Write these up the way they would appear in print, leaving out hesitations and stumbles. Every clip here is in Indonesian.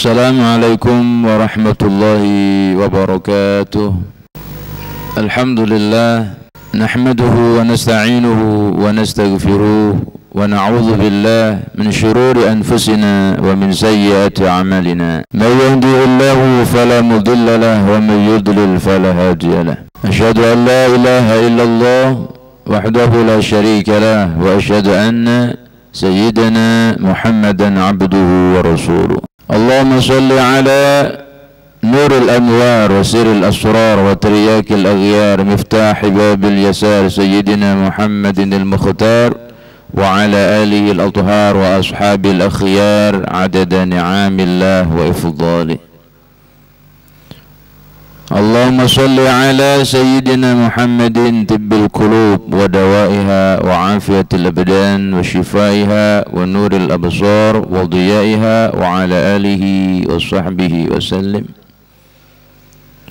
Assalamualaikum warahmatullahi wabarakatuh. Alhamdulillah, nahmaduhu wa nasta'inuhu wa nastaghfiruh wa na'udzu billah min shururi anfusina wa min sayyiati a'malina. May yahdihillahu fala mudilla lahu wa may yudlil fala hadiya lahu. Asyhadu an la ilaha illallah wahdahu la syarika lah wa asyhadu anna sayyidina Muhammadan abduhu wa rasuluh. Allahumma salli ala nuril anwar wa siril asrar wa triyakil aghyar miftahi babil yasar sayyidina Muhammadin al-mukhtar wa ala alihi al-athhar wa ashabil akhyar adada ni'amillah wa ifdalih. Allahumma salli ala sayyidina Muhammadin tibbil qulub wa dawaiha wa afiyatil abdan wa shifaiha wa nuril absar wa diyaiha wa ala alihi wa sahbihi wa sallim.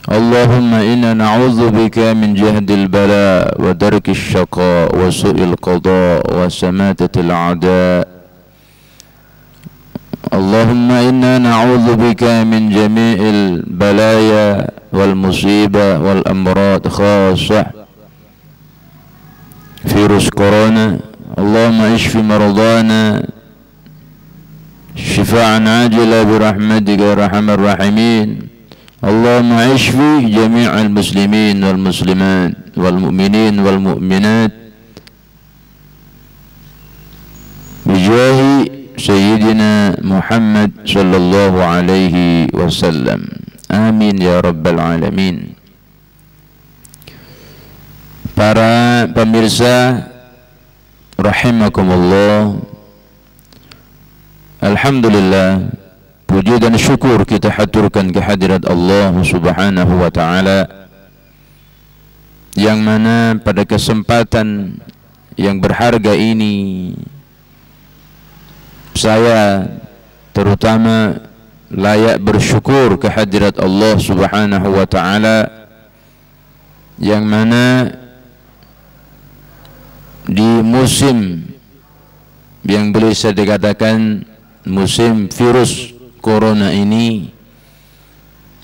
Allahumma inna na'udzu bika min jahdil bala wa darkis syaqa wa su'il qada wa samatatil a'da. Allahumma inna na'udzu bika min jami'il balaya wal musibah wal amrad khassah virus corona. Allahumma ishfi maradana shifaan ajila birahmatika ya arhamar rahimin. Allahumma ishfi jami'al muslimin wal muslimat wal mu'minin wal mu'minat bijahi Sayyidina Muhammad sallallahu alaihi wasallam. Amin ya rabbal alamin. Para pemirsa rahimakumullah, alhamdulillah, puji dan syukur kita haturkan kehadirat Allah subhanahu wa ta'ala, yang mana pada kesempatan yang berharga ini saya terutama layak bersyukur kehadirat Allah subhanahu wa ta'ala, yang mana di musim yang bisa dikatakan musim virus corona ini,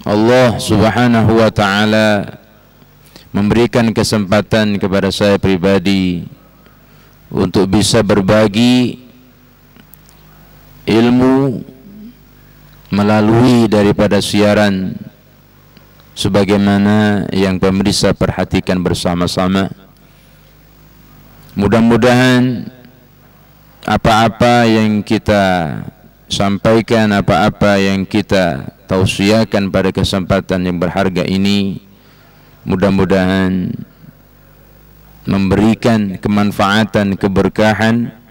Allah subhanahu wa ta'ala memberikan kesempatan kepada saya pribadi untuk bisa berbagi ilmu melalui daripada siaran sebagaimana yang pemirsa perhatikan bersama-sama. Mudah-mudahan apa-apa yang kita sampaikan, apa-apa yang kita tausiahkan pada kesempatan yang berharga ini, mudah-mudahan memberikan kemanfaatan, keberkahan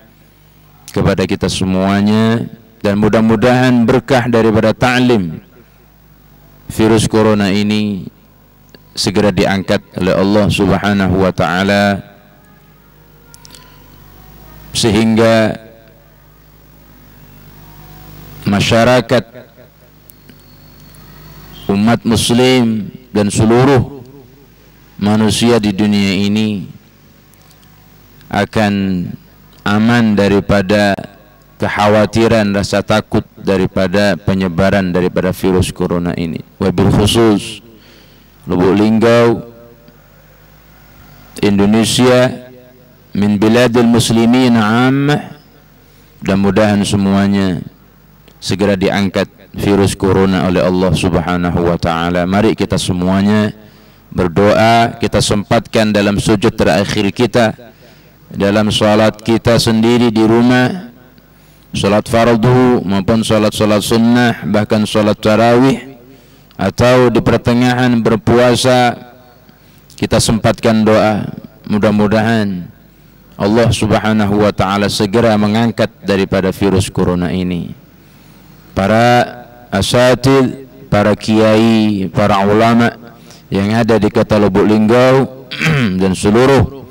kepada kita semuanya, dan mudah-mudahan berkah daripada ta'lim virus corona ini segera diangkat oleh Allah subhanahu wa ta'ala, sehingga masyarakat umat muslim dan seluruh manusia di dunia ini akan aman daripada kekhawatiran, rasa takut daripada penyebaran daripada virus corona ini. Wabil khusus Lubuk Linggau, Indonesia, min biladil muslimin ammah, mudah-mudahan semuanya segera diangkat virus corona oleh Allah subhanahu wa ta'ala. Mari kita semuanya berdoa, kita sempatkan dalam sujud terakhir kita, dalam salat kita sendiri di rumah, salat fardu maupun salat-salat sunnah, bahkan salat tarawih, atau di pertengahan berpuasa, kita sempatkan doa. Mudah-mudahan Allah subhanahu wa ta'ala segera mengangkat daripada virus corona ini. Para asatid, para kiai, para ulama yang ada di Kota Lubuk Linggau dan seluruh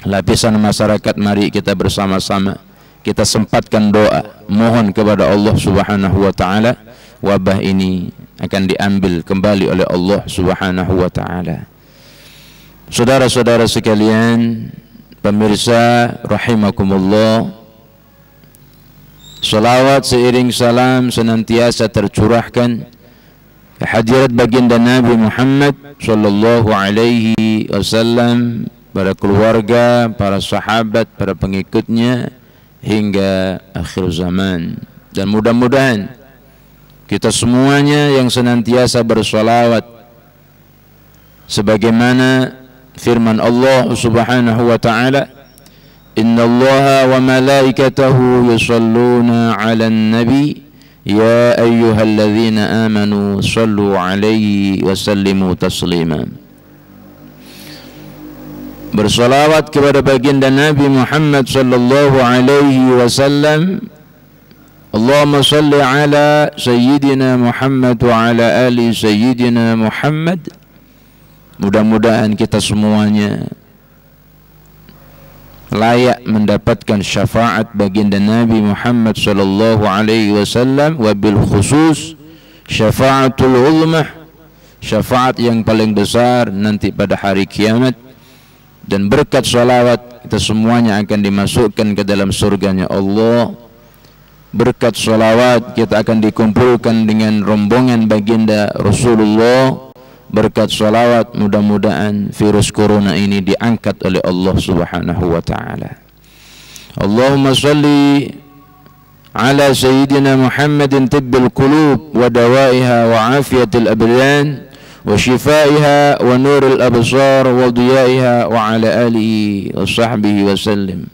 lapisan masyarakat, mari kita bersama-sama kita sempatkan doa, mohon kepada Allah subhanahu wa ta'ala wabah ini akan diambil kembali oleh Allah subhanahu wa ta'ala. Saudara-saudara sekalian, pemirsa rahimakumullah, Salawat seiring salam senantiasa tercurahkan ke hadirat baginda Nabi Muhammad sallallahu alaihi wasallam, para keluarga, para sahabat, para pengikutnya hingga akhir zaman. Dan mudah-mudahan kita semuanya yang senantiasa bersalawat sebagaimana firman Allah Subhanahu wa taala, innallaha wa malaikatahu yusalluna 'alan nabi ya ayyuhalladzina amanu sallu 'alaihi wa sallimu taslima. Bersalawat kepada baginda Nabi Muhammad sallallahu alaihi wasallam. Allahumma salli ala sayyidina Muhammad wa ala ali sayyidina Muhammad. Mudah-mudahan kita semuanya layak mendapatkan syafaat baginda Nabi Muhammad sallallahu alaihi wasallam, wabil khusus syafaatul uzmah, syafaat yang paling besar nanti pada hari kiamat. Dan berkat salawat kita semuanya akan dimasukkan ke dalam surganya Allah. Berkat salawat kita akan dikumpulkan dengan rombongan baginda Rasulullah. Berkat salawat mudah-mudahan virus corona ini diangkat oleh Allah Subhanahu wa taala. Allahumma salli ala sayyidina Muhammadin tibbil qulub wa dawaiha wa afiyatil abdan wa shifaiha wa nuril absar wa diyaiha wa ala alihi wa sahbihi wa sallim.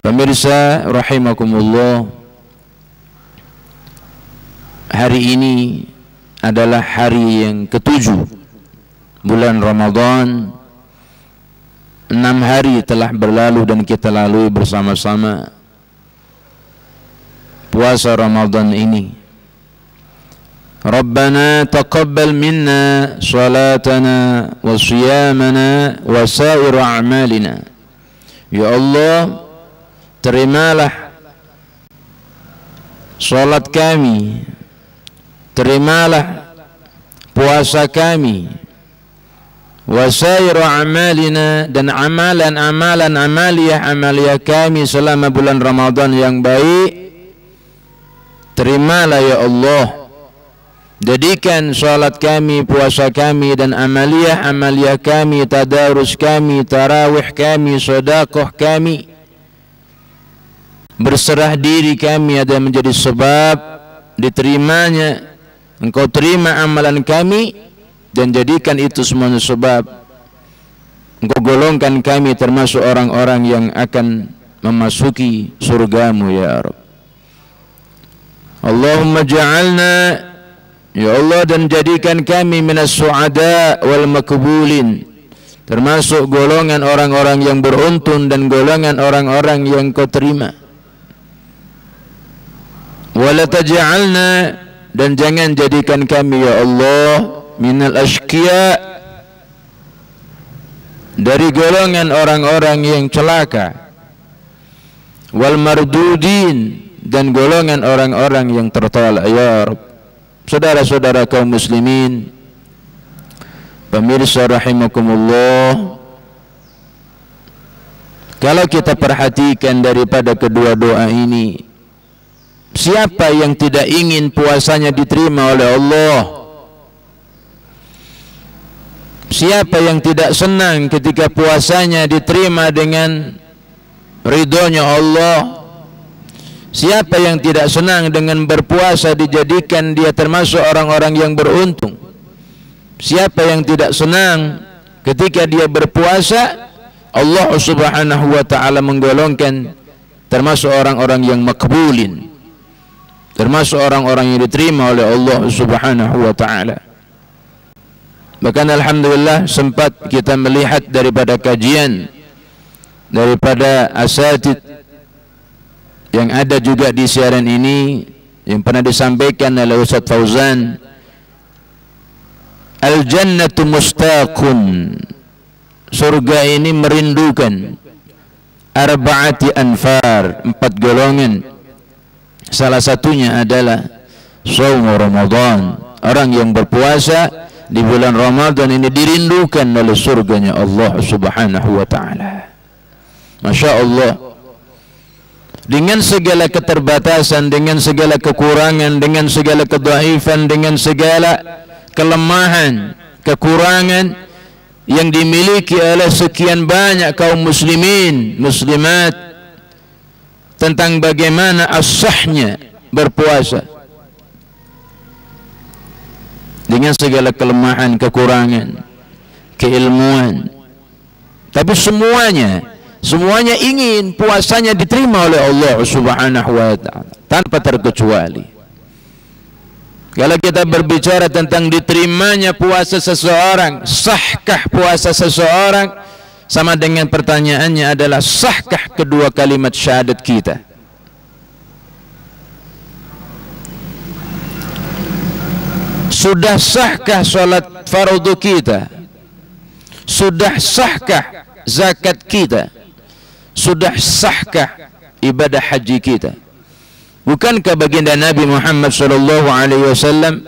Pemirsa rahimakumullah, hari ini adalah hari yang ke-7 bulan Ramadan. 6 hari telah berlalu dan kita lalui bersama-sama puasa Ramadan ini. Rabbana taqabbal minna salatana wa siyamana wa sair a'malina. Ya Allah, terimalah salat kami, terimalah puasa kami, wasairu amalina, dan amalan-amalan amaliyah kami selama bulan Ramadan yang baik. Terimalah ya Allah. Jadikan salat kami, puasa kami, dan amaliyah kami, tadarus kami, tarawih kami, sedekah kami, berserah diri kami ada menjadi sebab diterimanya. Engkau terima amalan kami dan jadikan itu semuanya sebab Engkau golongkan kami termasuk orang-orang yang akan memasuki surgamu ya Rabb. Allahumma ja'alna, ya Allah, dan jadikan kami minas su'ada wal makbulin, termasuk golongan orang-orang yang beruntung dan golongan orang-orang yang Kau terima. Wala taj'alna, dan jangan jadikan kami ya Allah minal ashqiya, dari golongan orang-orang yang celaka, wal mardudin, dan golongan orang-orang yang tertolak ya Rabb. Saudara-saudara kaum muslimin, pemirsa rahimakumullah, kalau kita perhatikan daripada kedua doa ini, siapa yang tidak ingin puasanya diterima oleh Allah? Siapa yang tidak senang ketika puasanya diterima dengan ridhonya Allah? Siapa yang tidak senang dengan berpuasa dijadikan dia termasuk orang-orang yang beruntung? Siapa yang tidak senang ketika dia berpuasa Allah Subhanahu wa taala menggolongkan termasuk orang-orang yang makbulin, termasuk orang-orang yang diterima oleh Allah Subhanahu wa taala. Bahkan alhamdulillah sempat kita melihat daripada kajian daripada asatid yang ada juga di siaran ini, yang pernah disampaikan oleh Ustaz Fauzan, al-jannatu mustaqun, surga ini merindukan arba'ati anfar, 4 golongan. Salah satunya adalah shaum Ramadan. Orang yang berpuasa di bulan Ramadan ini dirindukan oleh surganya Allah Subhanahu wa taala. Masya Allah. dengan segala keterbatasan, dengan segala kekurangan, dengan segala kedhaifan, dengan segala kelemahan, kekurangan yang dimiliki oleh sekian banyak kaum muslimin, muslimat, tentang bagaimana as-sahnya berpuasa dengan segala kelemahan, kekurangan, keilmuan, tapi semuanya ingin puasanya diterima oleh Allah Subhanahu wa ta'ala tanpa terkecuali. Kalau kita berbicara tentang diterimanya puasa seseorang, sahkah puasa seseorang, sama dengan pertanyaannya adalah sahkah kedua kalimat syahadat kita. Sudah sahkah salat fardu kita? Sudah sahkah zakat kita? Sudah sahkah ibadah haji kita? Bukankah baginda Nabi Muhammad sallallahu alaihi wasallam,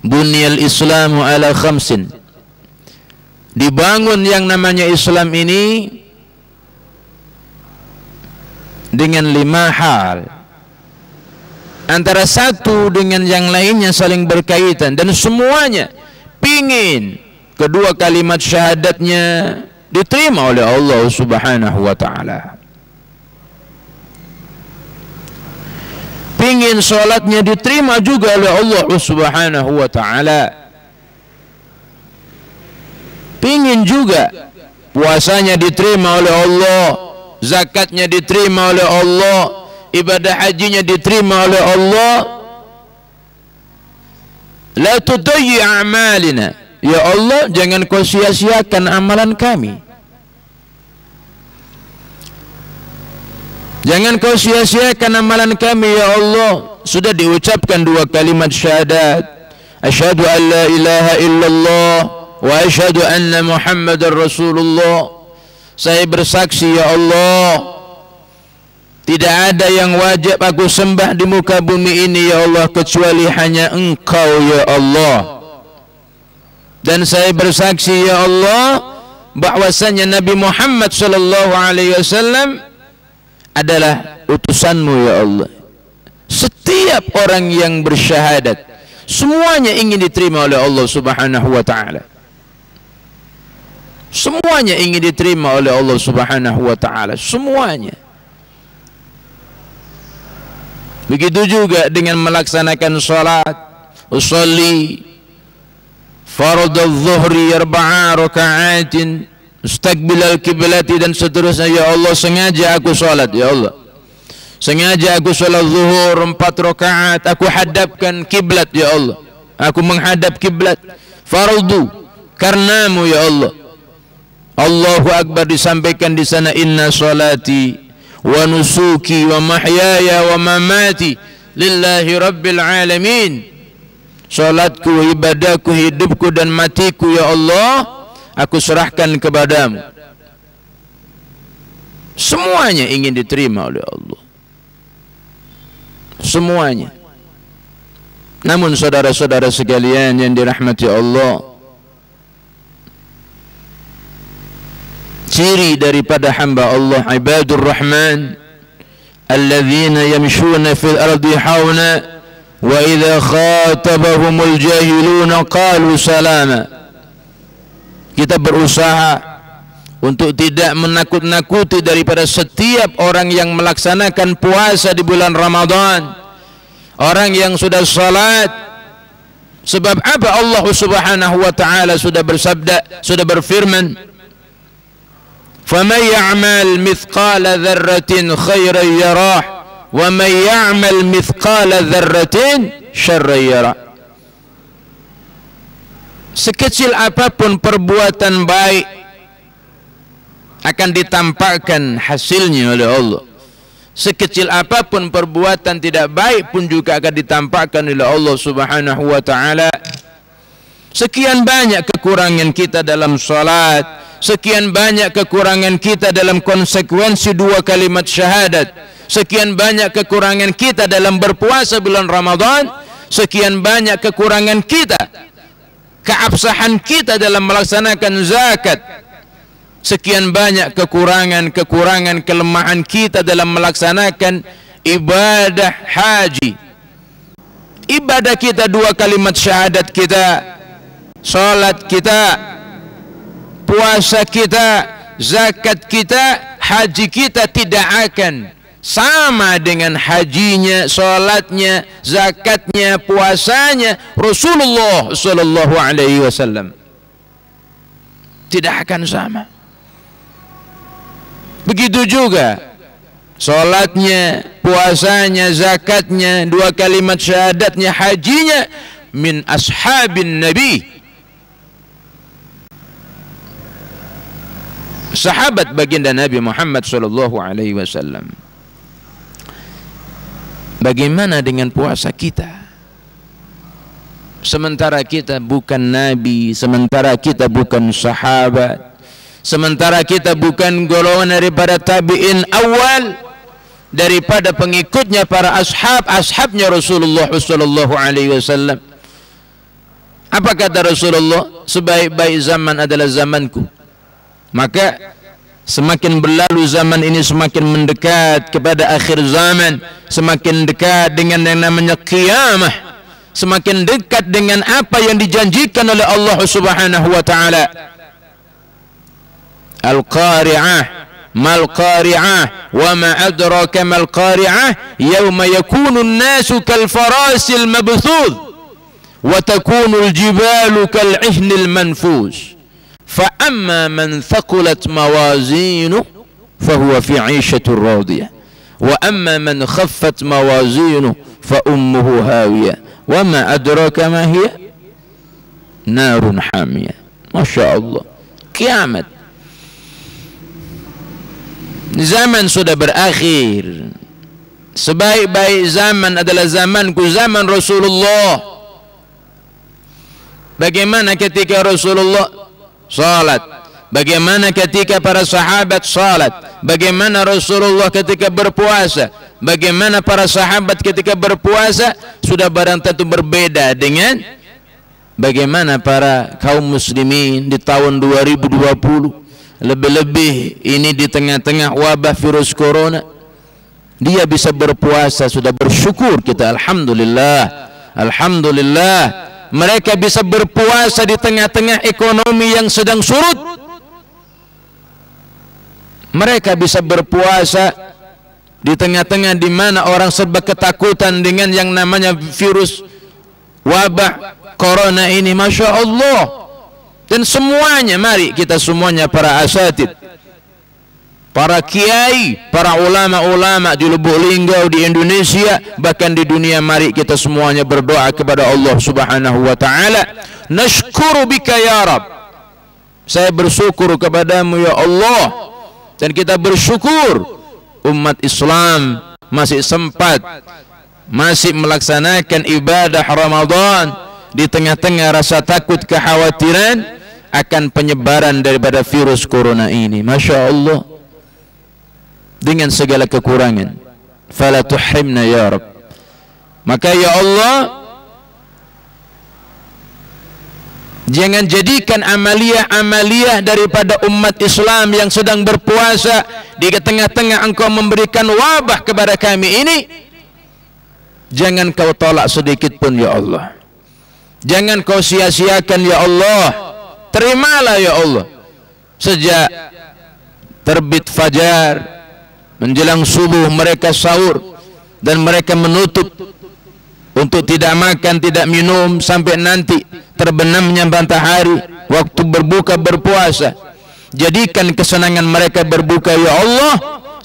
bunyal Islamu ala khamsin, dibangun yang namanya Islam ini dengan 5 hal, antara satu dengan yang lainnya saling berkaitan, dan semuanya pingin kedua kalimat syahadatnya diterima oleh Allah Subhanahu wa ta'ala. Pingin sholatnya diterima juga oleh Allah Subhanahu wa ta'ala. Pingin juga puasanya diterima oleh Allah, zakatnya diterima oleh Allah, ibadah hajinya diterima oleh Allah. La tudayyi a'malina, ya Allah, jangan kau sia-siakan amalan kami. Jangan kau sia-siakan amalan kami, ya Allah. Sudah diucapkan 2 kalimat syahadat, asyhadu an la ilaha illallah wa asyhadu anna Muhammadar Rasulullah. Saya bersaksi, ya Allah, tidak ada yang wajib aku sembah di muka bumi ini, ya Allah, kecuali hanya Engkau, ya Allah. Dan saya bersaksi, ya Allah, bahwasanya Nabi Muhammad sallallahu alaihi wasallam adalah utusanmu, ya Allah. Setiap orang yang bersyahadat, semuanya ingin diterima oleh Allah Subhanahu wa ta'ala. Semuanya ingin diterima oleh Allah Subhanahu wa ta'ala, semuanya. Begitu juga dengan melaksanakan salat, usolli fardhu dhuhri 4 raka'atin mustaqbilal kiblati, dan seterusnya. Ya Allah, sengaja aku salat, ya Allah, sengaja aku salat zuhur 4 rakaat, aku hadapkan kiblat, ya Allah, aku menghadap kiblat, fardu karenamu, ya Allah. Allahu Akbar disampaikan di sana, inna salati wa nusuki wa mahyaya wa mamati lillahi rabbil alamin. Salatku, ibadahku, hidupku dan matiku, ya Allah, aku serahkan kepadamu. Semuanya ingin diterima oleh Allah, semuanya. Namun saudara-saudara sekalian yang dirahmati Allah, ciri daripada hamba Allah, ibadur rahman alladzina yamshuna fil ardi hauna wa idza khatabahumul jahiluna qalu salama. Kita berusaha untuk tidak menakut-nakuti daripada setiap orang yang melaksanakan puasa di bulan Ramadan, orang yang sudah salat. Sebab apa? Allah Subhanahu wa ta'ala sudah bersabda, sudah berfirman, faman ya'mal mithqala dzarratin khairan yarah wa man ya'mal mithqala dzarratin syarran yarah. Sekecil apapun perbuatan baik akan ditampakkan hasilnya oleh Allah. Sekecil apapun perbuatan tidak baik pun juga akan ditampakkan oleh Allah Subhanahu wa ta'ala. Sekian banyak kekurangan kita dalam salat, sekian banyak kekurangan kita dalam konsekuensi 2 kalimat syahadat, sekian banyak kekurangan kita dalam berpuasa bulan Ramadan, sekian banyak kekurangan kita, keabsahan kita dalam melaksanakan zakat, sekian banyak kekurangan kelemahan kita dalam melaksanakan ibadah haji. Ibadah kita 2 kalimat syahadat kita, salat kita, puasa kita, zakat kita, haji kita tidak akan sama dengan hajinya, salatnya, zakatnya, puasanya Rasulullah sallallahu alaihi wasallam. Tidak akan sama. Begitu juga salatnya, puasanya, zakatnya, 2 kalimat syahadatnya, hajinya min ashabin nabi, sahabat baginda Nabi Muhammad sallallahu alaihi wasallam. Bagaimana dengan puasa kita? Sementara kita bukan nabi, sementara kita bukan sahabat, sementara kita bukan golongan daripada tabi'in awal, daripada pengikutnya para ashabnya Rasulullah sallallahu alaihi wasallam. Apa kata Rasulullah? Sebaik-baik zaman adalah zamanku. Maka semakin berlalu zaman ini, semakin mendekat kepada akhir zaman, semakin dekat dengan yang namanya qiyamah, semakin dekat dengan apa yang dijanjikan oleh Allah Subhanahu wa taala. Al-qari'ah, mal qari'ah, wa ma adraka mal qari'ah, yawma yakunu an-nasu kal farasil mabthuth wa takunu al-jibalu kal 'ihnil manfus. فأما من ثقلت موازينه فهو في عيشة راضية وأما من خفت موازينه فأمه هاوية وما أدراك ما هي نار حامية. ما شاء الله. Kiamat, zaman sudah berakhir. Sebaik-baik zaman adalah zamanku, zaman Rasulullah. Bagaimana ketika Rasulullah salat, bagaimana ketika para sahabat salat, bagaimana Rasulullah ketika berpuasa, bagaimana para sahabat ketika berpuasa, sudah barang tentu berbeda dengan bagaimana para kaum muslimin di tahun 2020, lebih-lebih ini di tengah-tengah wabah virus corona. Dia bisa berpuasa, sudah bersyukur kita, alhamdulillah, alhamdulillah. Mereka bisa berpuasa di tengah-tengah ekonomi yang sedang surut. Mereka bisa berpuasa di tengah-tengah di mana orang serba ketakutan dengan yang namanya virus wabah corona ini. Masya Allah. Dan semuanya, mari kita semuanya para asatid, para kiai, para ulama-ulama di Lubuk Linggau, di Indonesia, bahkan di dunia, mari kita semuanya berdoa kepada Allah Subhanahu wa taala. Nashkuru bika ya Rab. Saya bersyukur kepadamu ya Allah. Dan kita bersyukur umat Islam masih sempat, masih melaksanakan ibadah Ramadan di tengah-tengah rasa takut, kekhawatiran akan penyebaran daripada virus corona ini. Masya Allah. Dengan segala kekurangan, fala tuhrimna ya Rabb. Maka ya Allah, jangan jadikan amalia-amalia daripada umat Islam yang sedang berpuasa di tengah-tengah engkau memberikan wabah kepada kami ini, jangan kau tolak sedikit pun ya Allah. Jangan kau sia-siakan ya Allah. Terimalah ya Allah. Sejak terbit fajar menjelang subuh mereka sahur dan mereka menutup untuk tidak makan, tidak minum sampai nanti terbenamnya matahari waktu berbuka berpuasa. Jadikan kesenangan mereka berbuka ya Allah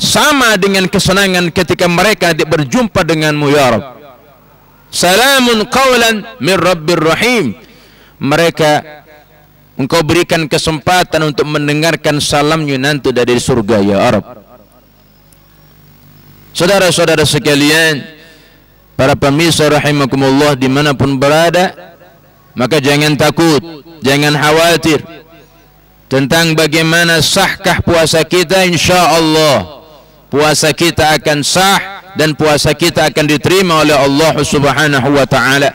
sama dengan kesenangan ketika mereka berjumpa denganmu ya Rabb. Salamun qawlan min Rabbir Rahim. Mereka engkau berikan kesempatan untuk mendengarkan salamnya nanti dari surga ya Rabb. Saudara-saudara sekalian, para pemirsa rahimakumullah dimanapun berada, maka jangan takut, jangan khawatir tentang bagaimana sahkah puasa kita. Insya Allah puasa kita akan sah dan puasa kita akan diterima oleh Allah Subhanahu wa ta'ala.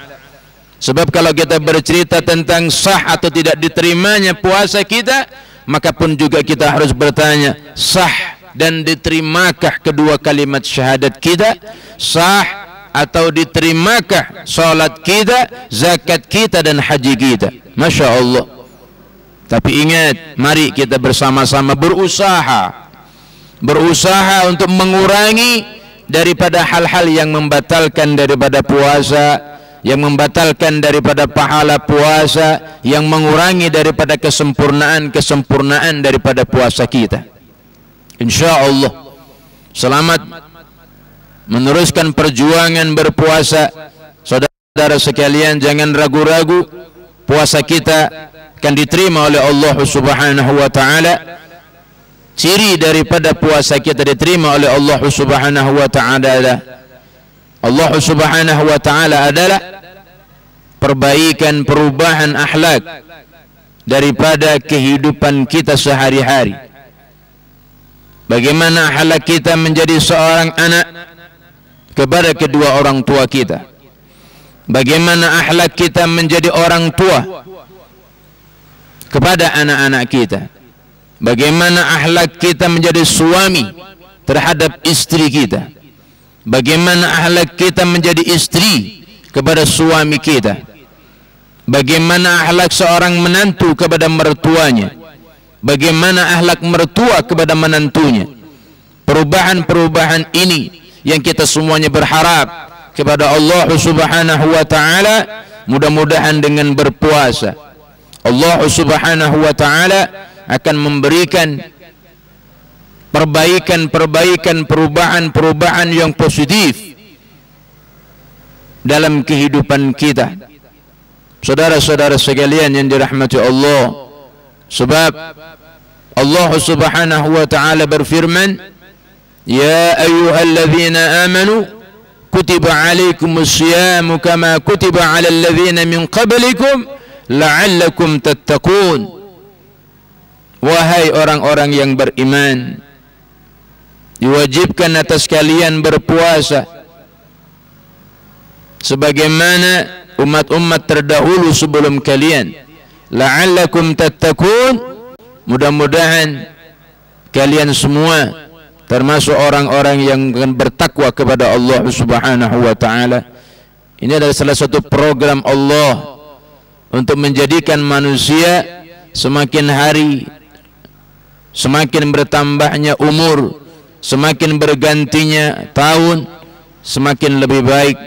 Sebab kalau kita bercerita tentang sah atau tidak diterimanya puasa kita, maka pun juga kita harus bertanya, sah dan diterimakah kedua kalimat syahadat kita? Sah atau diterimakah salat kita, zakat kita dan haji kita? Masya Allah. Tapi ingat, mari kita bersama-sama berusaha untuk mengurangi daripada hal-hal yang membatalkan daripada puasa, yang membatalkan daripada pahala puasa, yang mengurangi daripada kesempurnaan daripada puasa kita. InsyaAllah selamat meneruskan perjuangan berpuasa. Saudara sekalian, jangan ragu-ragu, puasa kita akan diterima oleh Allah Subhanahu wa ta'ala. Ciri daripada puasa kita diterima oleh Allah Subhanahu wa ta'ala, Allah Subhanahu wa ta'ala adalah perbaikan, perubahan akhlak daripada kehidupan kita sehari-hari. Bagaimana akhlak kita menjadi seorang anak kepada kedua orang tua kita, bagaimana akhlak kita menjadi orang tua kepada anak-anak kita, bagaimana akhlak kita menjadi suami terhadap istri kita, bagaimana akhlak kita menjadi istri kepada suami kita, bagaimana akhlak seorang menantu kepada mertuanya, bagaimana akhlak mertua kepada menantunya. Perubahan-perubahan ini yang kita semuanya berharap kepada Allah Subhanahu wa ta'ala. Mudah-mudahan dengan berpuasa Allah Subhanahu wa ta'ala akan memberikan perbaikan, perubahan yang positif dalam kehidupan kita. Saudara-saudara sekalian yang dirahmati Allah, sebab Allah Subhanahu wa ta'ala berfirman, ya ayyuhalladzina amanu kutiba alaikumus siyamu kama kutiba alal ladzina min qablikum la'allakum tattaqun. Wahai orang-orang yang beriman, diwajibkan atas kalian berpuasa sebagaimana umat-umat terdahulu sebelum kalian. La'allakum tattaqun, mudah-mudahan kalian semua termasuk orang-orang yang akan bertakwa kepada Allah Subhanahu wa ta'ala. Ini adalah salah satu program Allah untuk menjadikan manusia semakin hari semakin bertambahnya umur, semakin bergantinya tahun, semakin lebih baik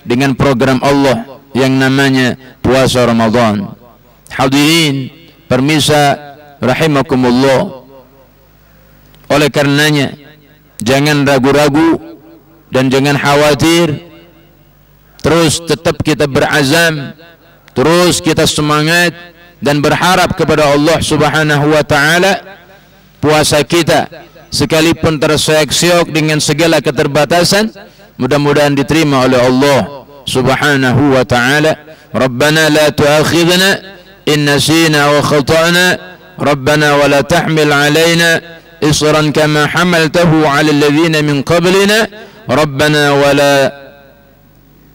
dengan program Allah yang namanya puasa Ramadan. Hadirin permisa rahimakumullah, oleh karenanya jangan ragu-ragu dan jangan khawatir, terus tetap kita berazam, terus kita semangat dan berharap kepada Allah Subhanahu wa ta'ala. Puasa kita sekalipun terseok-seok dengan segala keterbatasan, mudah-mudahan diterima oleh Allah Subhanahu wa ta'ala. Rabbana la tu'akhidna in nasina wa khata'na, Rabbana wa la tahmil alaina isran kama hamaltahu ala alladhina min qablina, Rabbana wa la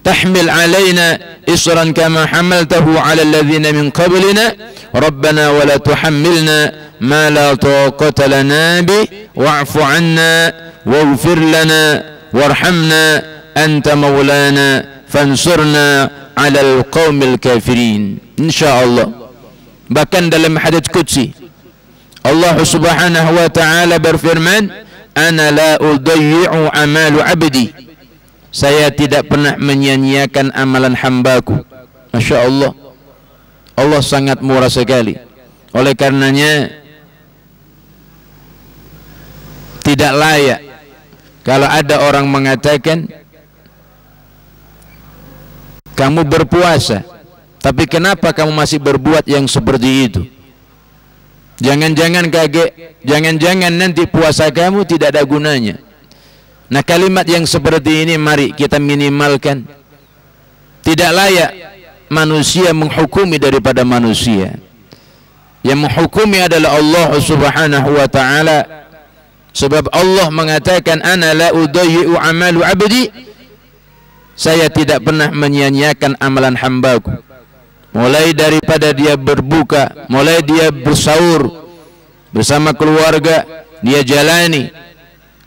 tahmil alaina isran kama hamaltahu ala alladhina min qablina, Rabbana wa la tuhammilna ma la taqata lana bi wa'fu 'anna waghfir lana warhamna anta maulana fansurna 'alal qaumil kafirin. Insyaallah. Bahkan dalam hadits qudsi Allah Subhanahu wa ta'ala berfirman, ana la udayyi'u amalu 'abdi, saya tidak pernah menyia-nyiakan amalan hambaku. Masya Allah, Allah sangat murah sekali. Oleh karenanya tidak layak kalau ada orang mengatakan kamu berpuasa tapi kenapa kamu masih berbuat yang seperti itu. Jangan-jangan kaget, jangan-jangan nanti puasa kamu tidak ada gunanya. Nah, kalimat yang seperti ini mari kita minimalkan. Tidak layak manusia menghukumi daripada manusia. Yang menghukumi adalah Allah Subhanahu wa ta'ala. Sebab Allah mengatakan, ana la udayyi'u amalu abdi, saya tidak pernah menyia-nyiakan amalan hambaku. Mulai daripada dia berbuka, mulai dia bersahur, bersama keluarga dia jalani.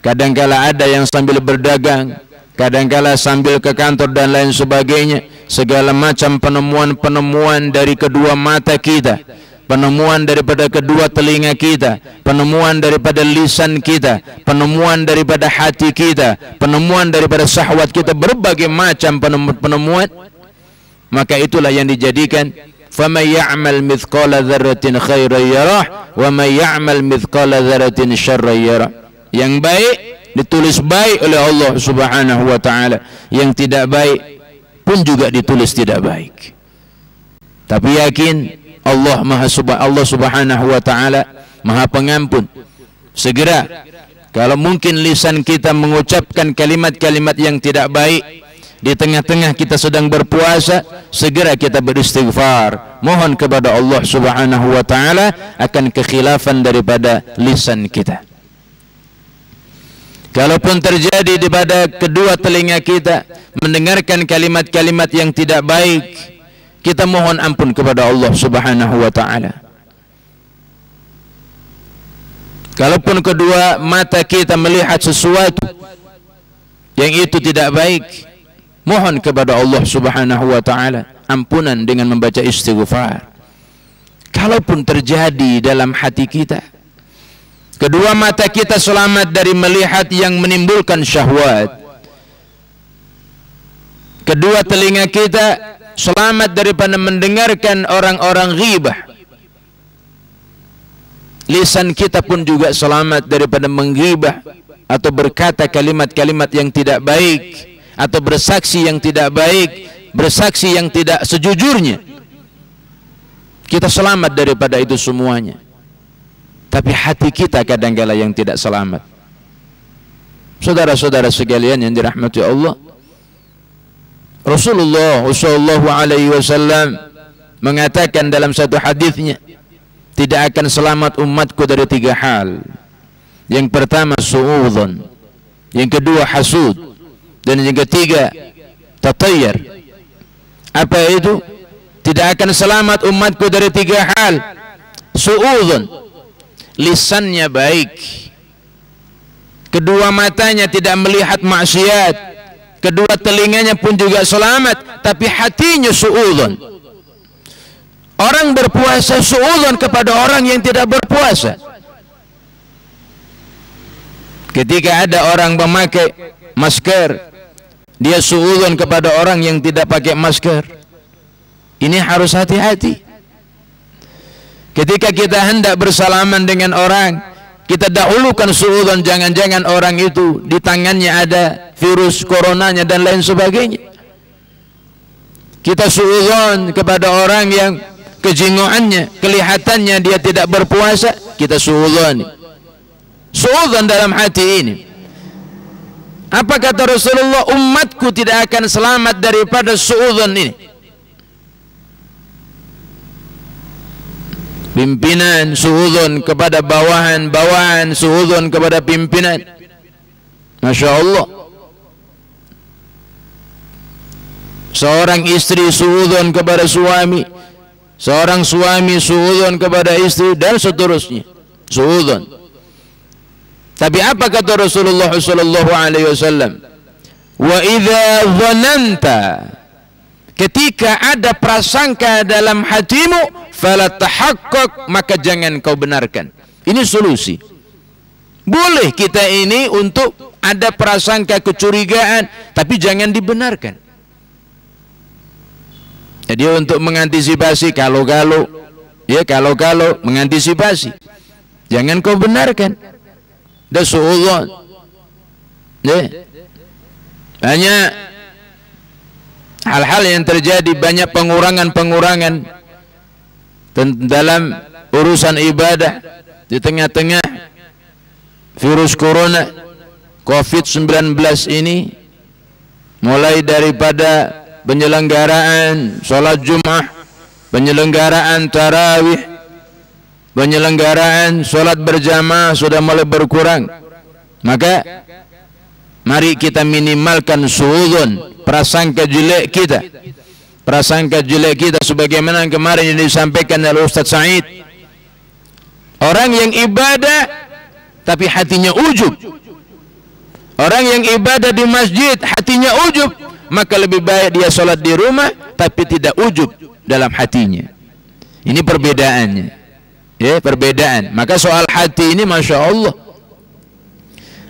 Kadangkala ada yang sambil berdagang, kadangkala sambil ke kantor dan lain sebagainya. Segala macam penemuan-penemuan dari kedua mata kita, penemuan daripada kedua telinga kita, penemuan daripada lisan kita, penemuan daripada hati kita, penemuan daripada syahwat kita, berbagai macam penemuan. Maka itulah yang dijadikan faman ya'mal mithqala dzarratin khairan yarah wa man ya'mal mithqala dzarratin syarran yarah. Yang baik ditulis baik oleh Allah Subhanahu wa taala, yang tidak baik pun juga ditulis tidak baik. Tapi yakin Allah Subhanahu wa taala Maha Pengampun. Segera kalau mungkin lisan kita mengucapkan kalimat-kalimat yang tidak baik di tengah-tengah kita sedang berpuasa, segera kita beristighfar, mohon kepada Allah Subhanahu wa taala akan kekhilafan daripada lisan kita. Kalaupun terjadi di pada kedua telinga kita mendengarkan kalimat-kalimat yang tidak baik, kita mohon ampun kepada Allah Subhanahu wa taala. Kalaupun kedua mata kita melihat sesuatu yang itu tidak baik, mohon kepada Allah Subhanahu wa taala ampunan dengan membaca istighfar. Kalaupun terjadi dalam hati kita, kedua mata kita selamat dari melihat yang menimbulkan syahwat, kedua telinga kita selamat daripada mendengarkan orang-orang ghibah, lisan kita pun juga selamat daripada menghibah atau berkata kalimat-kalimat yang tidak baik, atau bersaksi yang tidak baik, bersaksi yang tidak sejujurnya. Kita selamat daripada itu semuanya. Tapi hati kita kadangkala yang tidak selamat. Saudara-saudara sekalian yang dirahmati Allah, Rasulullah sallallahu alaihi wasallam mengatakan dalam satu hadisnya, tidak akan selamat umatku dari tiga hal. Yang pertama su'udzon, yang kedua hasud, dan yang ketiga tatayyar. Apa itu? Tidak akan selamat umatku dari tiga hal. Su'udzon, lisannya baik, kedua matanya tidak melihat maksiat, kedua telinganya pun juga selamat, tapi hatinya su'udzon. Orang berpuasa su'udzon kepada orang yang tidak berpuasa. Ketika ada orang memakai masker, dia su'udzon kepada orang yang tidak pakai masker. Ini harus hati-hati. Ketika kita hendak bersalaman dengan orang, kita dahulukan suudzon, jangan-jangan orang itu di tangannya ada virus coronanya dan lain sebagainya. Kita suudzon kepada orang yang kejingoannya, kelihatannya dia tidak berpuasa, kita suudzon. Suudzon dalam hati ini. Apa kata Rasulullah? Umatku tidak akan selamat daripada suudzon ini. Pimpinan suudzon kepada bawahan, bawahan suudzon kepada pimpinan. Masya Allah. Seorang istri suudzon kepada suami, seorang suami suudzon kepada istri, dan seterusnya. Suudzon. Tapi apa kata Rasulullah sallallahu alaihi wasallam? Wa idza dhananta, ketika ada prasangka dalam hatimu, fala tahaqqaq, maka jangan kau benarkan. Ini solusi. Boleh kita ini untuk ada prasangka kecurigaan, tapi jangan dibenarkan. Jadi untuk mengantisipasi kalau-kalau, ya kalau-kalau mengantisipasi, jangan kau benarkan. Dan suudzon. Ya. Banyak hal-hal yang terjadi, banyak pengurangan-pengurangan dalam urusan ibadah di tengah-tengah virus corona COVID-19 ini, mulai daripada penyelenggaraan sholat Jumat, penyelenggaraan tarawih, penyelenggaraan sholat berjamaah sudah mulai berkurang. Maka mari kita minimalkan suudzon, prasangka jelek kita. Prasangka jelek kita sebagaimana kemarin yang disampaikan oleh Ustaz Said. Orang yang ibadah tapi hatinya ujub. Orang yang ibadah di masjid hatinya ujub, maka lebih baik dia sholat di rumah tapi tidak ujub dalam hatinya. Ini perbedaannya. Ya, perbedaan. Maka soal hati ini Masya Allah.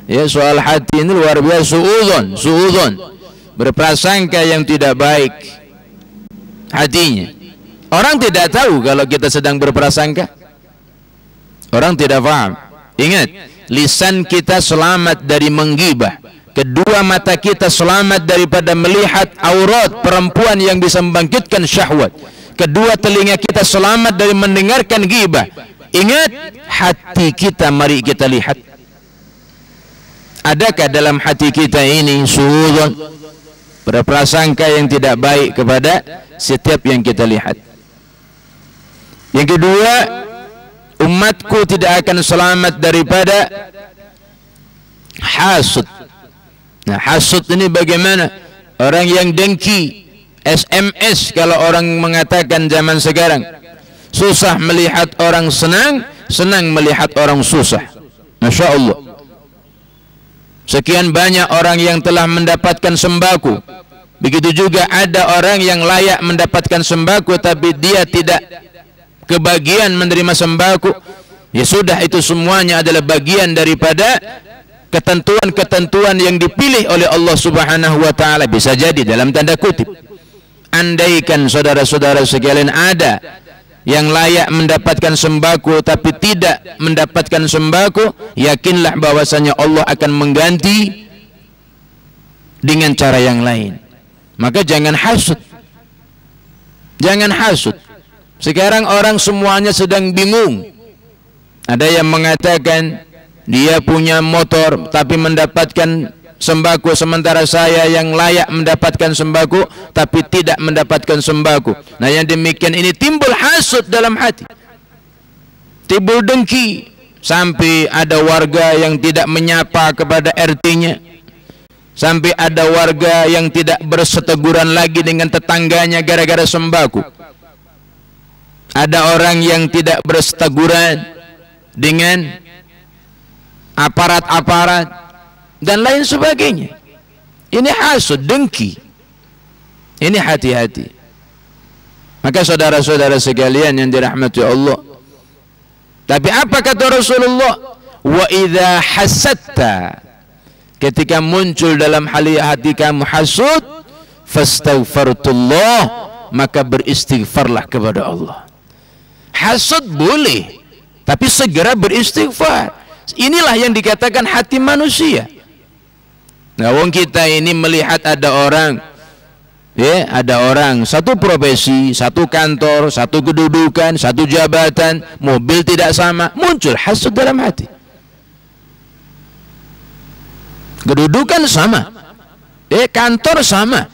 Ya, soal hati ini luar biasa. Suudzon. Berprasangka yang tidak baik hatinya. Orang tidak tahu kalau kita sedang berprasangka. Orang tidak paham. Ingat, lisan kita selamat dari menggibah. Kedua mata kita selamat daripada melihat aurat perempuan yang bisa membangkitkan syahwat. Kedua telinga kita selamat dari mendengarkan ghibah. Ingat, hati kita mari kita lihat. Adakah dalam hati kita ini suudzon, berprasangka yang tidak baik kepada setiap yang kita lihat? Yang kedua, umatku tidak akan selamat daripada hasud. Nah, hasud ini bagaimana? Orang yang dengki, SMS kalau orang mengatakan zaman sekarang. Susah melihat orang senang, senang melihat orang susah. Masya Allah. Sekian banyak orang yang telah mendapatkan sembako. Begitu juga ada orang yang layak mendapatkan sembako tapi dia tidak kebagian menerima sembako. Ya sudah, itu semuanya adalah bagian daripada ketentuan-ketentuan yang dipilih oleh Allah Subhanahu wa taala. Bisa jadi dalam tanda kutip, andaikan saudara-saudara sekalian ada yang layak mendapatkan sembako tapi tidak mendapatkan sembako, yakinlah bahwasanya Allah akan mengganti dengan cara yang lain. Maka jangan hasud. Jangan hasud. Sekarang orang semuanya sedang bingung. Ada yang mengatakan dia punya motor tapi mendapatkan sembako, sementara saya yang layak mendapatkan sembako tapi tidak mendapatkan sembako. Nah, yang demikian ini timbul hasud dalam hati, timbul dengki, sampai ada warga yang tidak menyapa kepada RT-nya, sampai ada warga yang tidak berseteguran lagi dengan tetangganya gara-gara sembako. Ada orang yang tidak berseteguran dengan aparat-aparat dan lain sebagainya. Ini hasud, dengki. Ini hati-hati. Maka saudara-saudara sekalian yang dirahmati Allah, tapi apa kata Rasulullah? Wa idza hasadta, ketika muncul dalam hati kamu hasud, fastaghfirullah, maka beristighfarlah kepada Allah. Hasud boleh, tapi segera beristighfar. Inilah yang dikatakan hati manusia. Nah, wong kita ini melihat ada orang, ya, ada orang satu profesi, satu kantor, satu kedudukan, satu jabatan, mobil tidak sama, muncul hasud dalam hati. Kedudukan sama, kantor sama,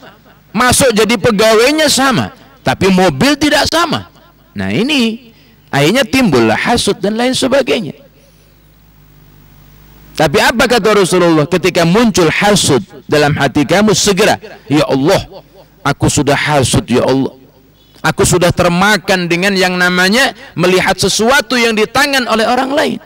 masuk jadi pegawainya sama, tapi mobil tidak sama. Nah, ini akhirnya timbullah hasud dan lain sebagainya. Tapi apa kata Rasulullah? Ketika muncul hasud dalam hati kamu, segera, ya Allah, aku sudah hasud, ya Allah, aku sudah termakan dengan yang namanya melihat sesuatu yang di tangan oleh orang lain.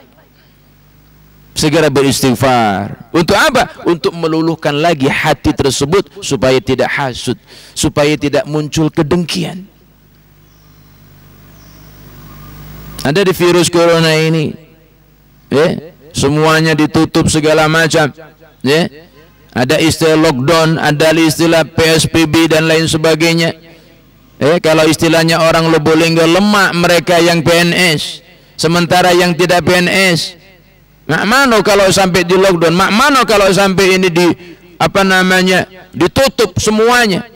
Segera beristighfar. Untuk apa? Untuk meluluhkan lagi hati tersebut supaya tidak hasud, supaya tidak muncul kedengkian. Ada di virus corona ini, semuanya ditutup segala macam, ada istilah lockdown, ada istilah PSBB dan lain sebagainya. Kalau istilahnya orang Lubulingga, lemak mereka yang PNS, sementara yang tidak PNS, mak mano kalau sampai di lockdown, mak mano kalau sampai ini di ditutup semuanya.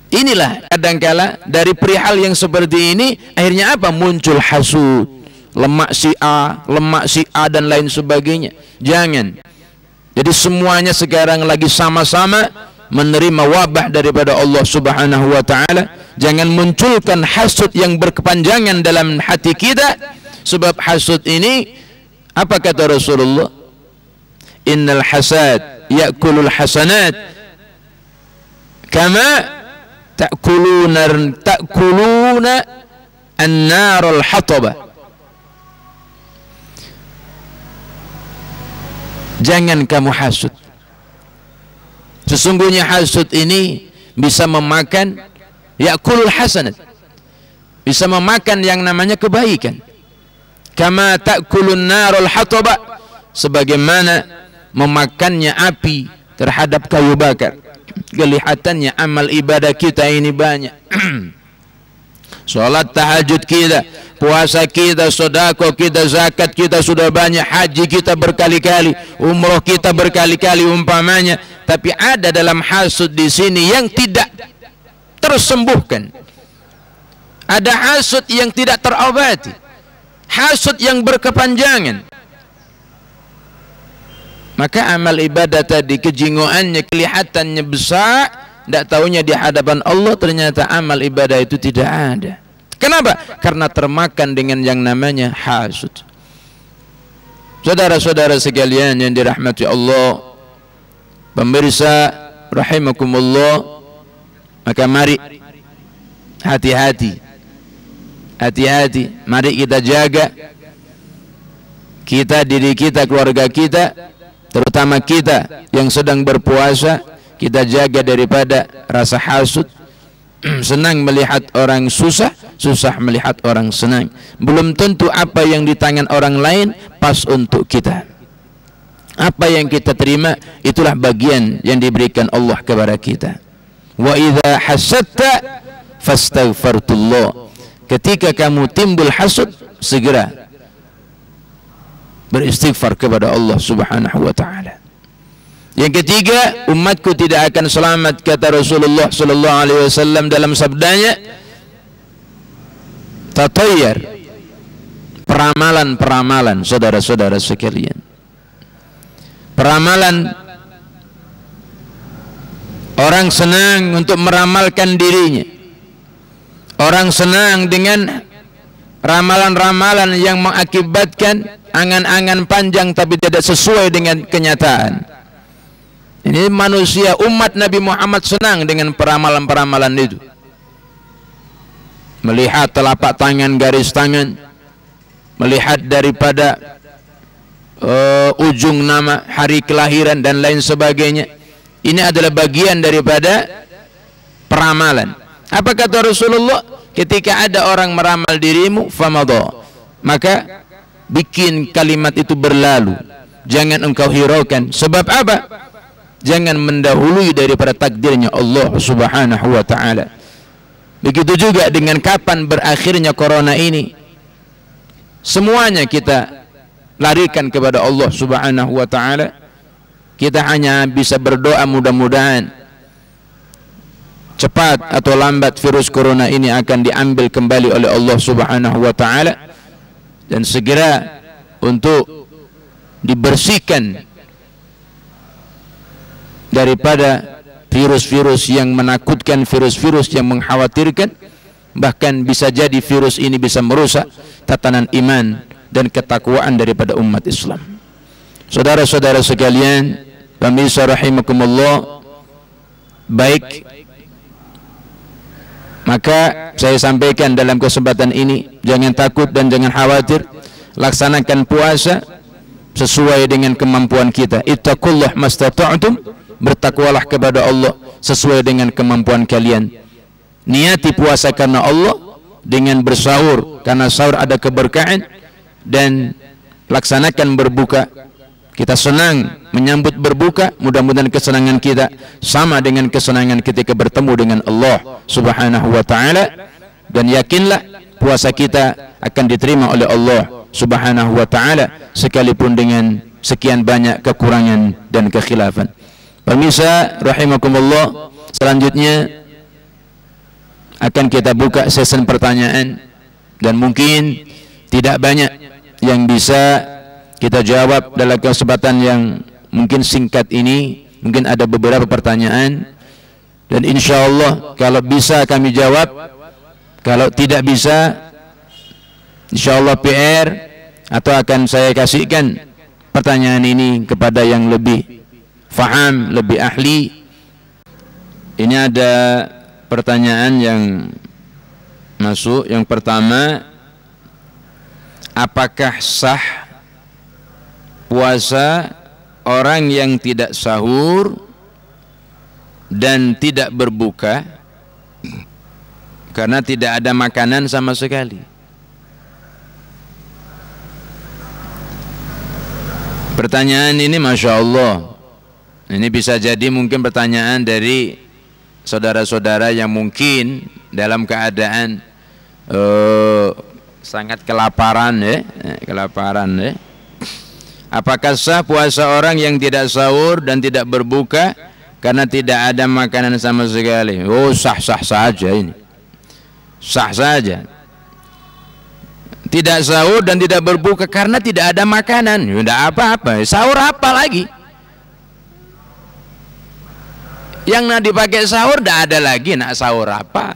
Inilah kadangkala dari perihal yang seperti ini, akhirnya apa? Muncul hasud, lemak si A dan lain sebagainya. Jangan. Jadi semuanya sekarang lagi sama-sama menerima wabah daripada Allah Subhanahu wa taala. Jangan munculkan hasud yang berkepanjangan dalam hati kita, sebab hasud ini, apa kata Rasulullah? Innal hasad ya'kulul hasanat kama ta'kuluna an-narul hatabah. Jangan kamu hasud. Sesungguhnya hasud ini bisa memakan yakulul hasanat, bisa memakan yang namanya kebaikan. Kama ta'kulun narul hatabah, sebagaimana memakannya api terhadap kayu bakar. Kelihatannya amal ibadah kita ini banyak. Salat tahajud kita, puasa kita, sedekah kita, zakat kita sudah banyak, haji kita berkali-kali, umroh kita berkali-kali umpamanya, tapi ada dalam hasud di sini yang tidak tersembuhkan. Ada hasud yang tidak terobati, hasud yang berkepanjangan. Maka amal ibadah tadi, kejingoannya, kelihatannya besar, tidak tahunya di hadapan Allah ternyata amal ibadah itu tidak ada. Kenapa? Karena termakan dengan yang namanya hasud. Saudara-saudara sekalian yang dirahmati Allah, pemirsa rahimakumullah, maka mari hati-hati, hati-hati, mari kita jaga kita, diri kita, keluarga kita, terutama kita yang sedang berpuasa, kita jaga daripada rasa hasud. Senang melihat orang susah, susah melihat orang senang. Belum tentu apa yang di tangan orang lain pas untuk kita. Apa yang kita terima itulah bagian yang diberikan Allah kepada kita. Wa idza hasadta fastaghfirullah. Ketika kamu timbul hasud, segera beristighfar kepada Allah Subhanahu wa taala. Yang ketiga, umatku tidak akan selamat, kata Rasulullah sallallahu alaihi wasallam dalam sabdanya, tatayyar, peramalan-peramalan, saudara-saudara sekalian. Peramalan, orang senang untuk meramalkan dirinya. Orang senang dengan ramalan-ramalan yang mengakibatkan angan-angan panjang tapi tidak sesuai dengan kenyataan. Ini manusia, umat Nabi Muhammad senang dengan peramalan-peramalan itu. Melihat telapak tangan, garis tangan, melihat daripada ujung nama, hari kelahiran dan lain sebagainya. Ini adalah bagian daripada peramalan. Apa kata Rasulullah? Ketika ada orang meramal dirimu, famadha, maka bikin kalimat itu berlalu, jangan engkau hiraukan. Sebab apa? Jangan mendahului daripada takdirnya Allah Subhanahu wa ta'ala. Begitu juga dengan kapan berakhirnya corona ini, semuanya kita larikan kepada Allah Subhanahu wa ta'ala. Kita hanya bisa berdoa, mudah-mudahan cepat atau lambat virus corona ini akan diambil kembali oleh Allah Subhanahu wa ta'ala, dan segera untuk dibersihkan daripada virus-virus yang menakutkan, virus-virus yang mengkhawatirkan. Bahkan bisa jadi virus ini bisa merusak tatanan iman dan ketakwaan daripada umat Islam. Saudara-saudara sekalian, pemirsa rahimakumullah, baik, maka saya sampaikan dalam kesempatan ini, jangan takut dan jangan khawatir. Laksanakan puasa sesuai dengan kemampuan kita. Ittaqullah mastata'tum, bertakwalah kepada Allah sesuai dengan kemampuan kalian. Niati puasa karena Allah dengan bersahur, karena sahur ada keberkahan, dan laksanakan berbuka. Kita senang menyambut berbuka, mudah-mudahan kesenangan kita sama dengan kesenangan ketika bertemu dengan Allah Subhanahu wa ta'ala, dan yakinlah puasa kita akan diterima oleh Allah Subhanahu wa ta'ala sekalipun dengan sekian banyak kekurangan dan kekhilafan. Pemirsa rahimakumullah, selanjutnya akan kita buka sesi pertanyaan, dan mungkin tidak banyak yang bisa kita jawab dalam kesempatan yang mungkin singkat ini. Mungkin ada beberapa pertanyaan, dan insya Allah kalau bisa kami jawab, kalau tidak bisa insya Allah PR, atau akan saya kasihkan pertanyaan ini kepada yang lebih faham, lebih ahli. Ini ada pertanyaan yang masuk. Yang pertama, apakah sah puasa orang yang tidak sahur dan tidak berbuka karena tidak ada makanan sama sekali? Pertanyaan ini Masya Allah, ini bisa jadi mungkin pertanyaan dari saudara-saudara yang mungkin dalam keadaan sangat kelaparan ya, Apakah sah puasa orang yang tidak sahur dan tidak berbuka karena tidak ada makanan sama sekali? Oh, sah-sah saja ini, sah saja. Tidak sahur dan tidak berbuka karena tidak ada makanan, tidak apa-apa. Sahur apa lagi? Yang nak dipakai sahur tidak ada lagi, nak sahur apa?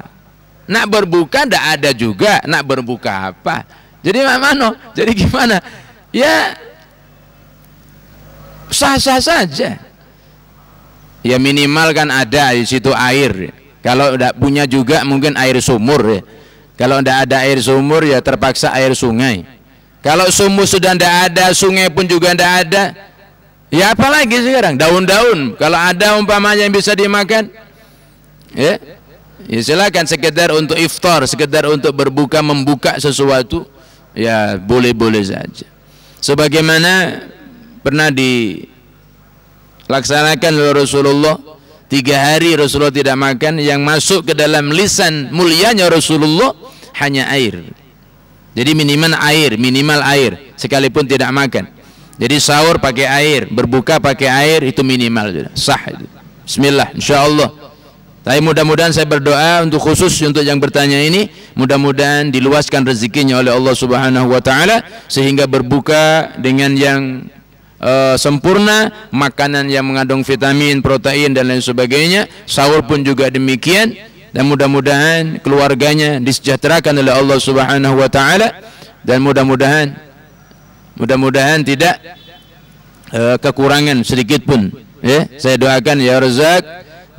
Nak berbuka tidak ada juga, nak berbuka apa? Jadi mana? Jadi gimana? Ya sah-sah saja. Ya minimal kan ada di situ air. Kalau tidak punya juga mungkin air sumur ya. Kalau tidak ada air sumur ya terpaksa air sungai. Kalau sumur sudah tidak ada, sungai pun juga tidak ada, ya apalagi sekarang daun-daun. Kalau ada umpamanya yang bisa dimakan, ya silakan sekedar untuk iftar, sekedar untuk berbuka, membuka sesuatu, ya boleh-boleh saja. Sebagaimana pernah dilaksanakan oleh Rasulullah, 3 hari Rasulullah tidak makan, yang masuk ke dalam lisan mulianya Rasulullah hanya air. Jadi minimal air, sekalipun tidak makan. Jadi sahur pakai air, berbuka pakai air, itu minimal, sah itu. Bismillah, insyaallah. Tapi mudah-mudahan saya berdoa untuk khusus untuk yang bertanya ini, mudah-mudahan diluaskan rezekinya oleh Allah Subhanahu wa taala sehingga berbuka dengan yang sempurna, makanan yang mengandung vitamin, protein dan lain sebagainya. Sahur pun juga demikian, dan mudah-mudahan keluarganya disejahterakan oleh Allah Subhanahu wa taala, dan mudah-mudahan tidak kekurangan sedikit pun. Ya, saya doakan ya Razzaq,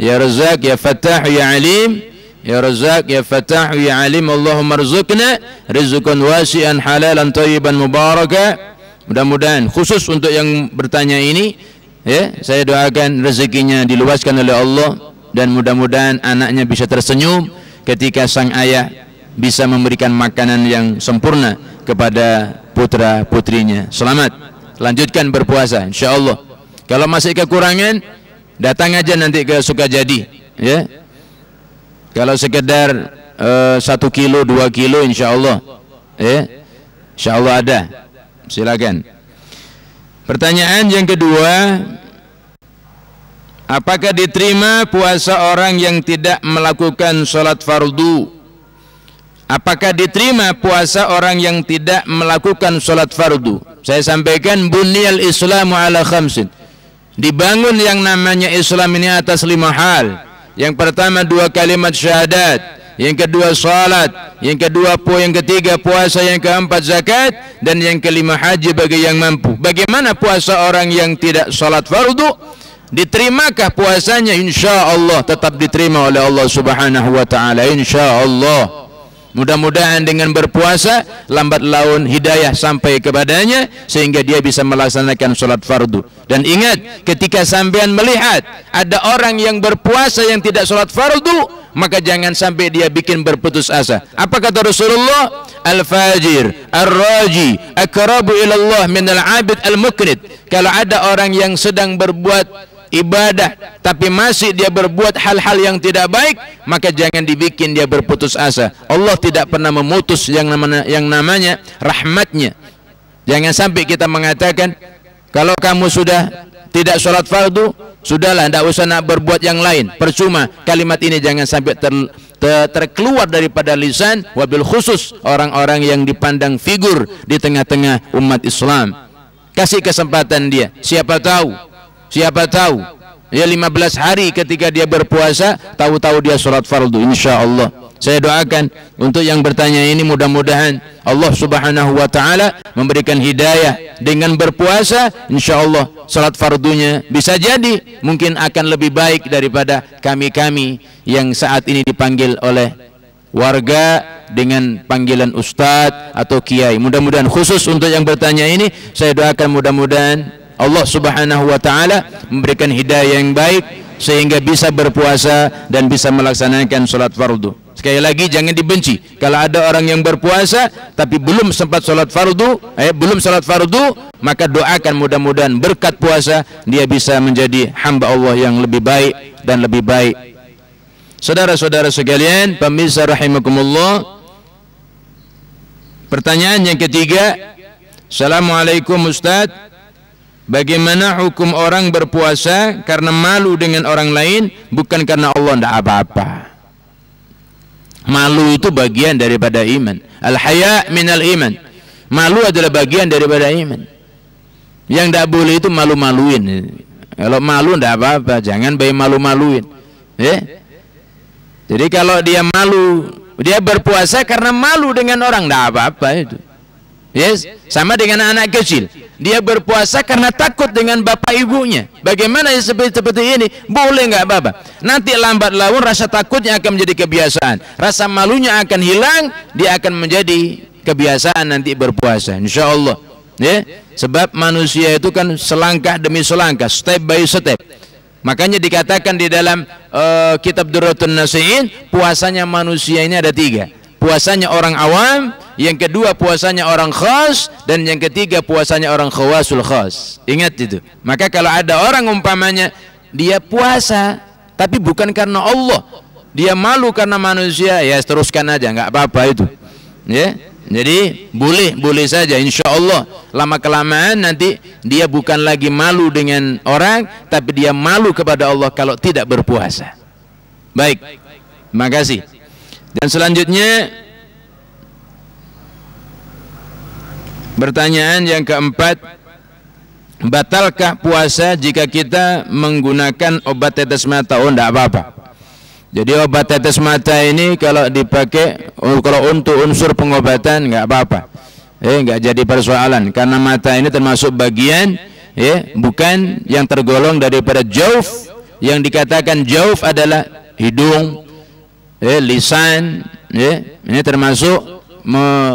ya Razzaq, ya Fattah, ya Alim, ya Razzaq, ya Fattah, ya Alim, Allahumma rzuqna rizqan wasi'an halalan thayyiban mubaraka. Mudah-mudahan khusus untuk yang bertanya ini, ya, saya doakan rezekinya diluaskan oleh Allah, dan mudah-mudahan anaknya bisa tersenyum ketika sang ayah bisa memberikan makanan yang sempurna kepada putra putrinya. Selamat, lanjutkan berpuasa insyaallah. Kalau masih kekurangan, datang aja nanti ke Sukajadi, ya. Kalau sekedar 1 kilo 2 kilo insyaallah, ya, insyaallah ada. Silakan. Pertanyaan yang kedua, apakah diterima puasa orang yang tidak melakukan sholat fardu? Apakah diterima puasa orang yang tidak melakukan sholat fardu? Saya sampaikan, bunyal islamu ala khamsin. Dibangun yang namanya Islam ini atas 5 hal. Yang pertama 2 kalimat syahadat, yang kedua salat, yang kedua yang ketiga puasa, yang keempat zakat, dan yang kelima haji bagi yang mampu. Bagaimana puasa orang yang tidak salat fardu? Diterimakah puasanya? Insyaallah tetap diterima oleh Allah Subhanahu wa taala, insyaallah. Mudah-mudahan dengan berpuasa lambat laun hidayah sampai kepadanya sehingga dia bisa melaksanakan sholat fardu. Dan ingat, ketika sampean melihat ada orang yang berpuasa yang tidak sholat fardu, maka jangan sampai dia bikin berputus asa. Apa kata Rasulullah? Al-fajir ar-raji aqrabu ila Allah min al-abid al-mukrid. Kalau ada orang yang sedang berbuat ibadah tapi masih dia berbuat hal-hal yang tidak baik, maka jangan dibikin dia berputus asa. Allah tidak pernah memutus yang namanya rahmatnya. Jangan sampai kita mengatakan, kalau kamu sudah tidak sholat fardu, sudahlah, tidak usah nak berbuat yang lain, percuma. Kalimat ini jangan sampai terkeluar daripada lisan, wabil khusus orang-orang yang dipandang figur di tengah-tengah umat Islam. Kasih kesempatan dia, siapa tahu ya 15 hari ketika dia berpuasa, tahu-tahu dia sholat fardu, insyaallah. Saya doakan untuk yang bertanya ini, mudah-mudahan Allah Subhanahu wa taala memberikan hidayah dengan berpuasa, insyaallah sholat fardunya bisa jadi mungkin akan lebih baik daripada kami-kami yang saat ini dipanggil oleh warga dengan panggilan ustadz atau kiai. Mudah-mudahan khusus untuk yang bertanya ini, saya doakan mudah-mudahan Allah Subhanahu wa taala memberikan hidayah yang baik sehingga bisa berpuasa dan bisa melaksanakan salat fardu. Sekali lagi, jangan dibenci kalau ada orang yang berpuasa tapi belum sempat salat fardu, maka doakan mudah-mudahan berkat puasa dia bisa menjadi hamba Allah yang lebih baik dan lebih baik. Saudara-saudara sekalian, pemirsa rahimakumullah, pertanyaan yang ketiga. Assalamualaikum Ustaz, bagaimana hukum orang berpuasa karena malu dengan orang lain, bukan karena Allah? Tidak apa-apa. Malu itu bagian daripada iman. Al-haya minal iman. Malu adalah bagian daripada iman. Yang tidak boleh itu malu-maluin. Kalau malu tidak apa-apa, jangan bayi malu-maluin. Jadi kalau dia malu, dia berpuasa karena malu dengan orang, tidak apa-apa itu. Yes, sama dengan anak kecil, dia berpuasa karena takut dengan bapak ibunya. Bagaimana seperti ini? Boleh nggak apa-apa. Nanti lambat laun rasa takutnya akan menjadi kebiasaan, rasa malunya akan hilang, dia akan menjadi kebiasaan nanti berpuasa, insya Allah. Sebab manusia itu kan selangkah demi selangkah, step by step. Makanya dikatakan di dalam kitab Durratun Nasihin, puasanya manusia ini ada 3. Puasanya orang awam, yang kedua puasanya orang khas, dan yang ketiga puasanya orang khawasul khas. Ingat itu. Maka kalau ada orang umpamanya dia puasa tapi bukan karena Allah, dia malu karena manusia, ya teruskan aja, nggak apa-apa itu. Jadi boleh saja, insya Allah. Lama kelamaan nanti dia bukan lagi malu dengan orang, tapi dia malu kepada Allah kalau tidak berpuasa. Baik, terima kasih. Dan selanjutnya, pertanyaan yang keempat, batalkah puasa jika kita menggunakan obat tetes mata? Oh, tidak apa-apa. Jadi obat tetes mata ini kalau dipakai, kalau untuk unsur pengobatan nggak apa-apa, nggak jadi persoalan, karena mata ini termasuk bagian, bukan yang tergolong daripada jauf. Yang dikatakan jauf adalah hidung, lisan, ini termasuk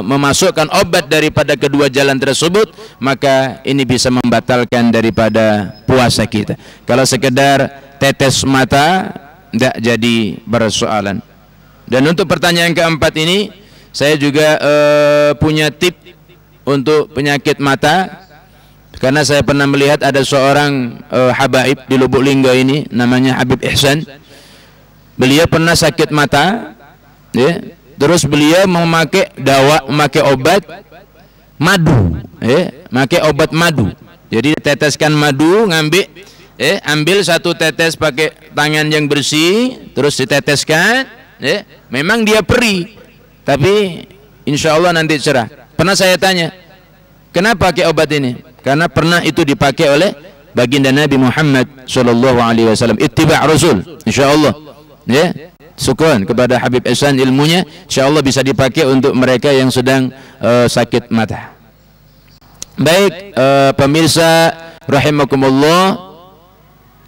memasukkan obat daripada kedua jalan tersebut, maka ini bisa membatalkan daripada puasa kita. Kalau sekedar tetes mata, tidak jadi persoalan. Dan untuk pertanyaan keempat ini, saya juga punya tip untuk penyakit mata, karena saya pernah melihat ada seorang habaib di Lubuk Linggo ini, namanya Habib Ihsan. Beliau pernah sakit mata, terus beliau memakai obat madu, memakai obat madu. Jadi teteskan madu, ambil satu tetes pakai tangan yang bersih, terus diteteskan. Memang dia perih, tapi insya Allah nanti cerah. Pernah saya tanya, kenapa pakai obat ini? Karena pernah itu dipakai oleh baginda Nabi Muhammad SAW. Ittiba' Rasul, insya Allah. Syukran kepada Habib Ihsan ilmunya, insya Allah bisa dipakai untuk mereka yang sedang sakit mata. Baik, pemirsa rahimakumullah,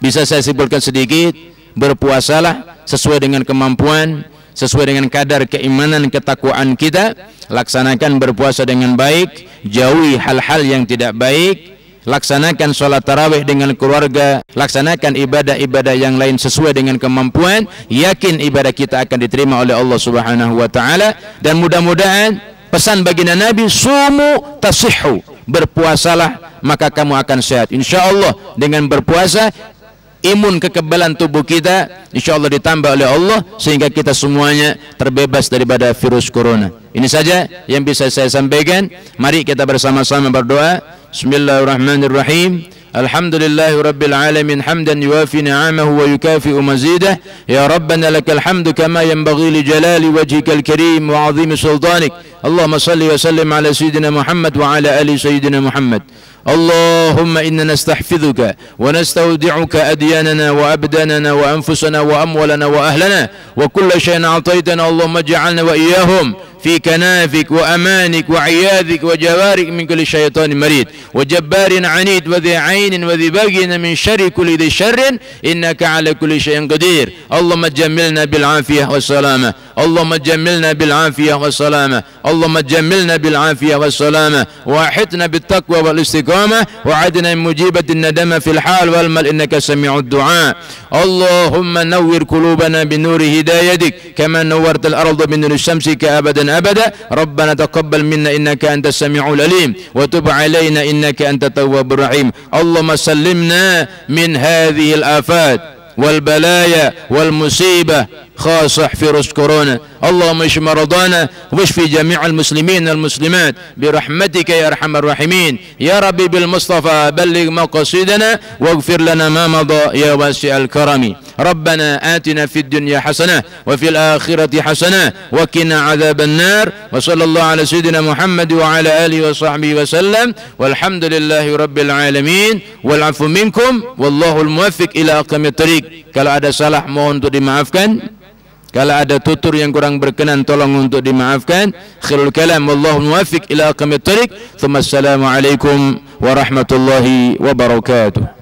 bisa saya simpulkan sedikit, berpuasalah sesuai dengan kemampuan, sesuai dengan kadar keimanan, ketakwaan kita. Laksanakan berpuasa dengan baik, jauhi hal-hal yang tidak baik, laksanakan sholat tarawih dengan keluarga, laksanakan ibadah-ibadah yang lain sesuai dengan kemampuan. Yakin ibadah kita akan diterima oleh Allah Subhanahu wa taala, dan mudah-mudahan pesan baginda Nabi, sumu tasihhu, berpuasalah maka kamu akan sehat. Insya Allah dengan berpuasa, imun kekebalan tubuh kita insya Allah ditambah oleh Allah, sehingga kita semuanya terbebas daripada virus corona. Ini saja yang bisa saya sampaikan. Mari kita bersama-sama berdoa. Bismillahirrahmanirrahim. Alhamdulillahi Rabbil Alamin, hamdan yuafi ni'amahu wa yukafi'u mazidah. Ya Rabbana lakal hamdu kama yanbaghi li jalali wajhikal karim wa azimi sultanik. Allahumma salli wa sallim ala sayyidina Muhammad wa ala ali sayyidina Muhammad. اللهم إنا نستحفظك ونستودعك أدياننا وأبداننا وأنفسنا وأموالنا وأهلنا وكل شيء أعطيتنا. اللهم اجعلنا وإياهم في كنافك وأمانك وعياذك وجوارك من كل شيطان مريد وجبار عنيد وذي عين وذي بغي من شر كل ذي شر إنك على كل شيء قدير. اللهم جملنا بالعافية والسلامة، اللهم جملنا بالعافية والسلامة، اللهم جملنا بالعافية والسلامة، وأحطنا بالتقوى والاستقامة، وعدنا مجيبة الندم في الحال والمال إنك سميع الدعاء. اللهم نور قلوبنا بنور هدايتك كما نورت الأرض بنور شمسك أبدا أبدا. ربنا تقبل منا إنك أنت السميع العليم وتب علينا إنك أنت التواب الرحيم. اللهم سلمنا من هذه الآفات والبلايا والمصيبة خاصة فيروس كورونا. اللهم اشف مرضانا واشف جميع المسلمين والمسلمات برحمتك يا أرحم الراحمين. يا ربي بالمصطفى بلغ مقاصدنا واغفر لنا ما مضى يا واسع الكرم. ربنا آتنا في الدنيا حسنة وفي الآخرة حسنة وقنا عذاب النار. وصلى الله على سيدنا محمد وعلى آله وصحبه وسلم والحمد لله رب العالمين. والعفو منكم والله الموفق إلى أقم الطريق. Kalau ada salah mohon untuk dimaafkan, kalau ada tutur yang kurang berkenan tolong untuk dimaafkan. Khairul kalam wallahu muwaffiq ila aqamit thariq. Assalamu alaikum warahmatullahi wabarakatuh.